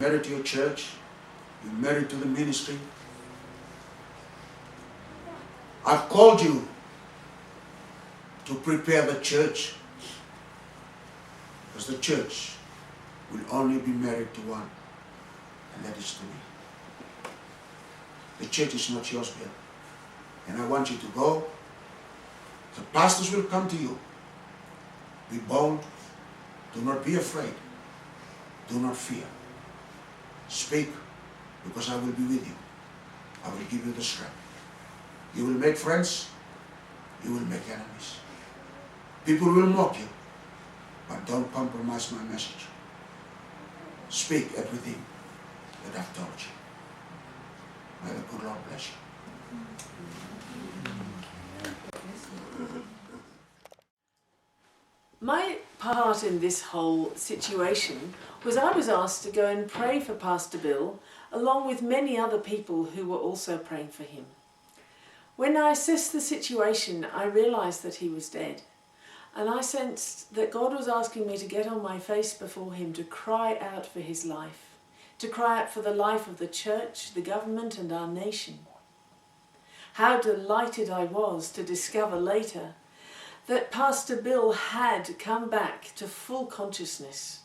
Married to your church, you're married to the ministry. I've called you to prepare the church, because the church will only be married to one, and that is to me. The church is not yours, Bill. And I want you to go. The pastors will come to you. Be bold. Do not be afraid. Do not fear. Speak, because I will be with you. I will give you the strength. You will make friends. You will make enemies. People will mock you, but don't compromise my message. Speak everything that I've told you. May the good Lord bless you. My part in this whole situation was I was asked to go and pray for Pastor Bill, along with many other people who were also praying for him. When I assessed the situation, I realised that he was dead, and I sensed that God was asking me to get on my face before him to cry out for his life, to cry out for the life of the church, the government and our nation. How delighted I was to discover later that Pastor Bill had come back to full consciousness.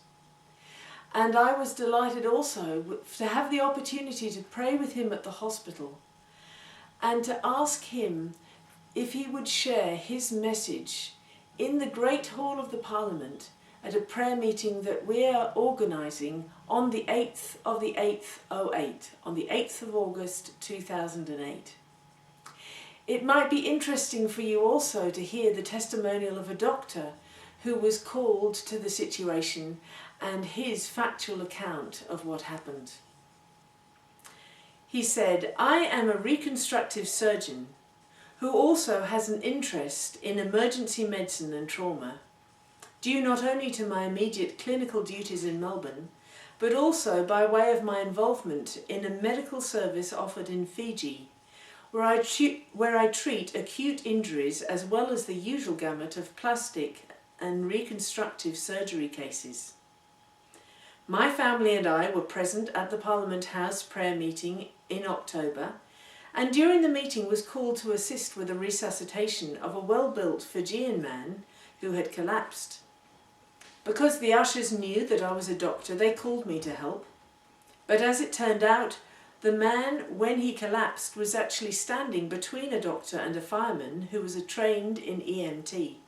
And I was delighted also to have the opportunity to pray with him at the hospital and to ask him if he would share his message in the Great Hall of the Parliament at a prayer meeting that we are organising on the 8th of the 8th, 08, on the 8th of August 2008. It might be interesting for you also to hear the testimonial of a doctor who was called to the situation and his factual account of what happened. He said, "I am a reconstructive surgeon who also has an interest in emergency medicine and trauma, due not only to my immediate clinical duties in Melbourne, but also by way of my involvement in a medical service offered in Fiji, where I treat acute injuries as well as the usual gamut of plastic and reconstructive surgery cases. My family and I were present at the Parliament House prayer meeting in October, and during the meeting was called to assist with the resuscitation of a well-built Fijian man who had collapsed. Because the ushers knew that I was a doctor, they called me to help. But as it turned out, the man, when he collapsed, was actually standing between a doctor and a fireman who was trained in EMT.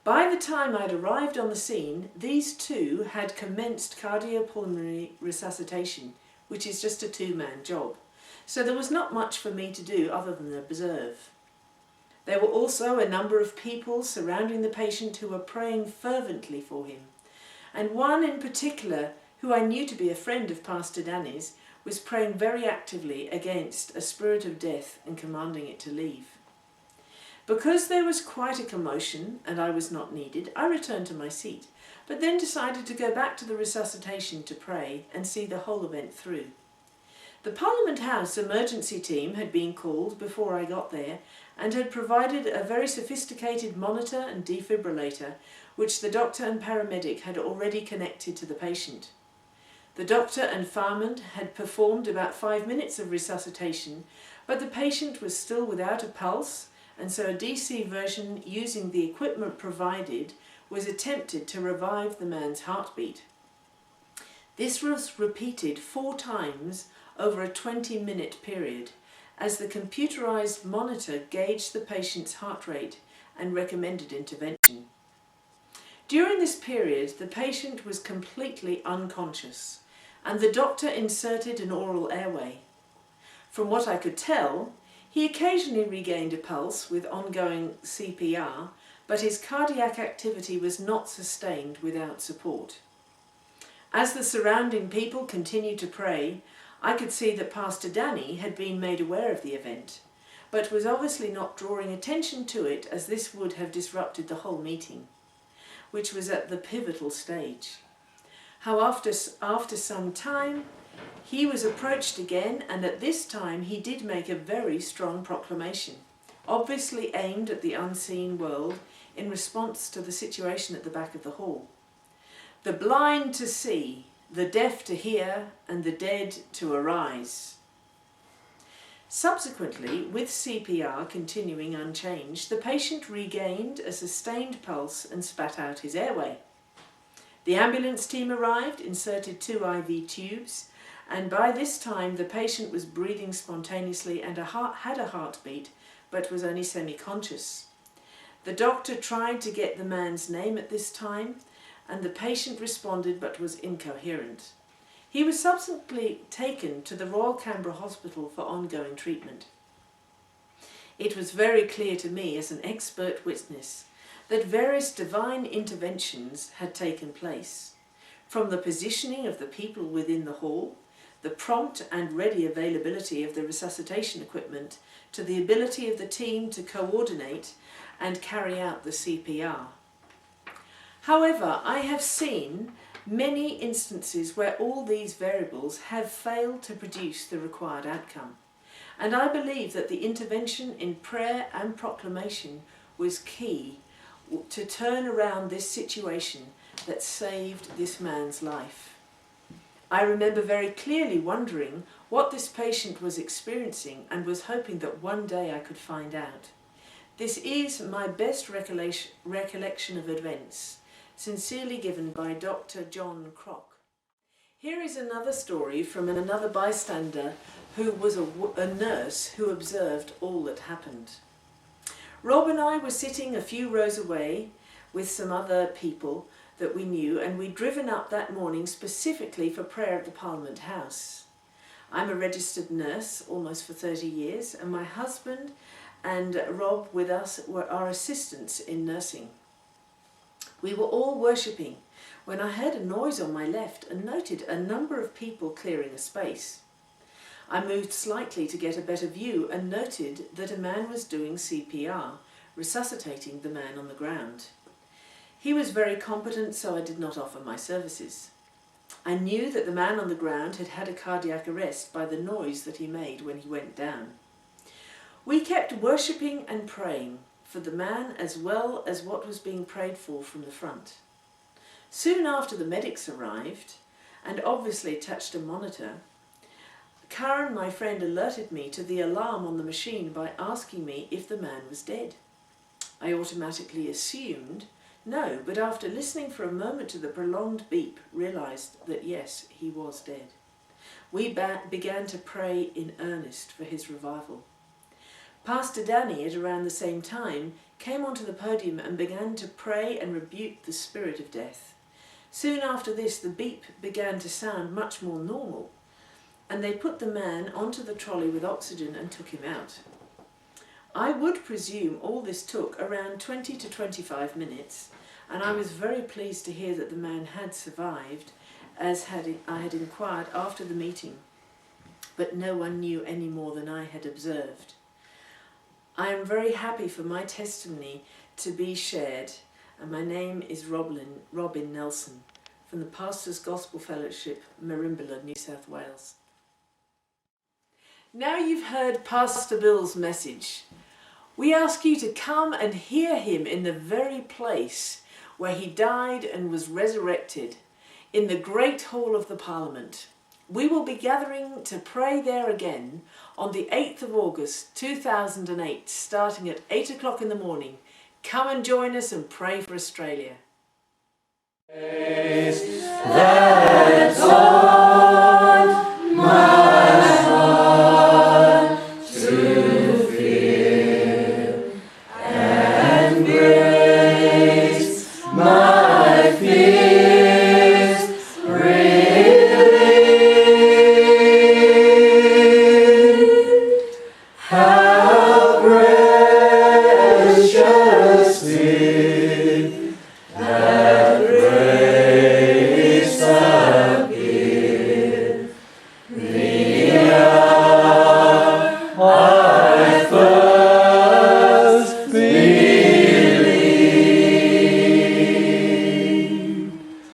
By the time I'd arrived on the scene, these two had commenced cardiopulmonary resuscitation, which is just a two-man job. So there was not much for me to do other than observe. There were also a number of people surrounding the patient who were praying fervently for him, and one in particular, who I knew to be a friend of Pastor Danny's, was praying very actively against a spirit of death and commanding it to leave. Because there was quite a commotion and I was not needed, I returned to my seat, but then decided to go back to the resuscitation to pray and see the whole event through. The Parliament House emergency team had been called before I got there and had provided a very sophisticated monitor and defibrillator, which the doctor and paramedic had already connected to the patient. The doctor and fireman had performed about 5 minutes of resuscitation, but the patient was still without a pulse, and so a DC version using the equipment provided was attempted to revive the man's heartbeat. This was repeated 4 times over a 20-minute period, as the computerized monitor gauged the patient's heart rate and recommended intervention. During this period, the patient was completely unconscious, and the doctor inserted an oral airway. From what I could tell, he occasionally regained a pulse with ongoing CPR, but his cardiac activity was not sustained without support. As the surrounding people continued to pray, I could see that Pastor Danny had been made aware of the event, but was obviously not drawing attention to it, as this would have disrupted the whole meeting, which was at the pivotal stage. How after some time, he was approached again, and at this time he did make a very strong proclamation, obviously aimed at the unseen world in response to the situation at the back of the hall. The blind to see the deaf to hear, and the dead to arise. Subsequently, with CPR continuing unchanged, the patient regained a sustained pulse and spat out his airway. The ambulance team arrived, inserted 2 IV tubes, and by this time the patient was breathing spontaneously and had a heartbeat, but was only semi-conscious. The doctor tried to get the man's name at this time, and the patient responded but was incoherent. He was subsequently taken to the Royal Canberra Hospital for ongoing treatment. It was very clear to me as an expert witness that various divine interventions had taken place, from the positioning of the people within the hall, the prompt and ready availability of the resuscitation equipment, to the ability of the team to coordinate and carry out the CPR. However, I have seen many instances where all these variables have failed to produce the required outcome, and I believe that the intervention in prayer and proclamation was key to turn around this situation that saved this man's life. I remember very clearly wondering what this patient was experiencing and was hoping that one day I could find out. This is my best recollection of events, sincerely given by Dr. John Crock. Here is another story from another bystander who was a nurse who observed all that happened. Rob and I were sitting a few rows away with some other people that we knew, and we'd driven up that morning specifically for prayer at the Parliament House. I'm a registered nurse almost for 30 years, and my husband and Rob with us were our assistants in nursing. We were all worshipping when I heard a noise on my left and noted a number of people clearing a space. I moved slightly to get a better view and noted that a man was doing CPR, resuscitating the man on the ground. He was very competent, so I did not offer my services. I knew that the man on the ground had had a cardiac arrest by the noise that he made when he went down. We kept worshipping and praying for the man as well as what was being prayed for from the front. Soon after the medics arrived and obviously touched a monitor, Karen, my friend, alerted me to the alarm on the machine by asking me if the man was dead. I automatically assumed no, but after listening for a moment to the prolonged beep, realised that yes, he was dead. We began to pray in earnest for his revival. Pastor Danny, at around the same time, came onto the podium and began to pray and rebuke the spirit of death. Soon after this, the beep began to sound much more normal, and they put the man onto the trolley with oxygen and took him out. I would presume all this took around 20 to 25 minutes, and I was very pleased to hear that the man had survived, as I had inquired after the meeting, but no one knew any more than I had observed. I am very happy for my testimony to be shared, and my name is Robin Nelson from the Pastors Gospel Fellowship, Merimbula, New South Wales. Now you've heard Pastor Bill's message. We ask you to come and hear him in the very place where he died and was resurrected, in the Great Hall of the Parliament. We will be gathering to pray there again on the 8th of August 2008, starting at 8 o'clock in the morning. Come and join us and pray for Australia. That's all.